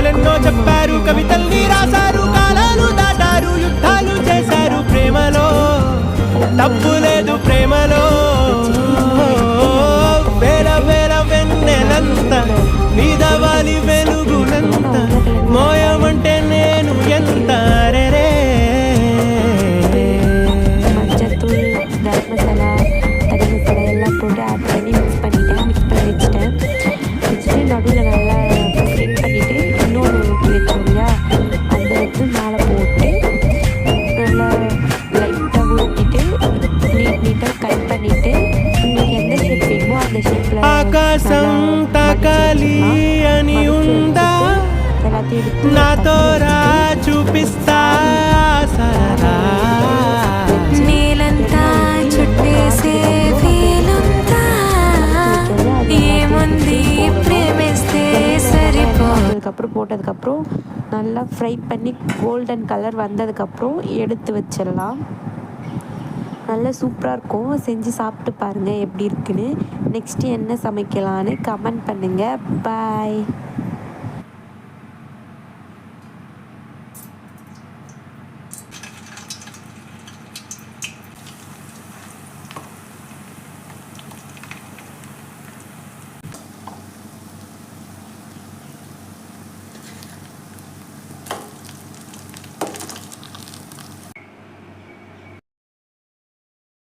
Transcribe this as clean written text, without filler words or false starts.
కథలెన్నో చెప్పారు, కవితల్ని రాశారు, కాలాలు దాటారు, యుద్ధాలు చేశారు. ప్రేమలో తప్పు లేదు, ప్రేమలో వేల వేల వెన్నెలంత నీదవాలి వెలుగునంత మోయమంటే నేను ఎంత రే மஞ்சத்தூள் கரம் மசாலா தனி மசாலா எல்லாம் போட்டு ஆட் பண்ணி மிக்ஸ் பண்ணிட்டேன். வச்சுட்டு நடுவில் நல்லா ஸ்ப்ரெட் பண்ணிவிட்டு இன்னொன்று ஊற்றி வச்சோம் இல்லையா, அந்த எடுத்து மேலே போட்டு நல்லா லைட்டாக ஊற்றிட்டு நீட்டாக கட் பண்ணிவிட்டு உங்களுக்கு எந்த ஷேப் வேணுமோ அந்த ஷேப்பில் ఆకాశం తాకాలి అని ఉందా, నాతో రా చూపిస్తా సరదా. నేలంతా చుట్టేసే వీలుందా, ఏముంది ప్రేమిస్తే సరిపో. அதுக்கப்புறம் போட்டதுக்கப்புறம் நல்லா ஃப்ரை பண்ணி கோல்டன் கலர் வந்ததுக்கப்புறம் எடுத்து வச்சிடலாம். நல்லா சூப்பராக இருக்கும். செஞ்சு சாப்பிட்டு பாருங்கள் எப்படி இருக்குன்னு. நெக்ஸ்ட்டு என்ன சமைக்கலான்னு கமெண்ட் பண்ணுங்கள். பாய்.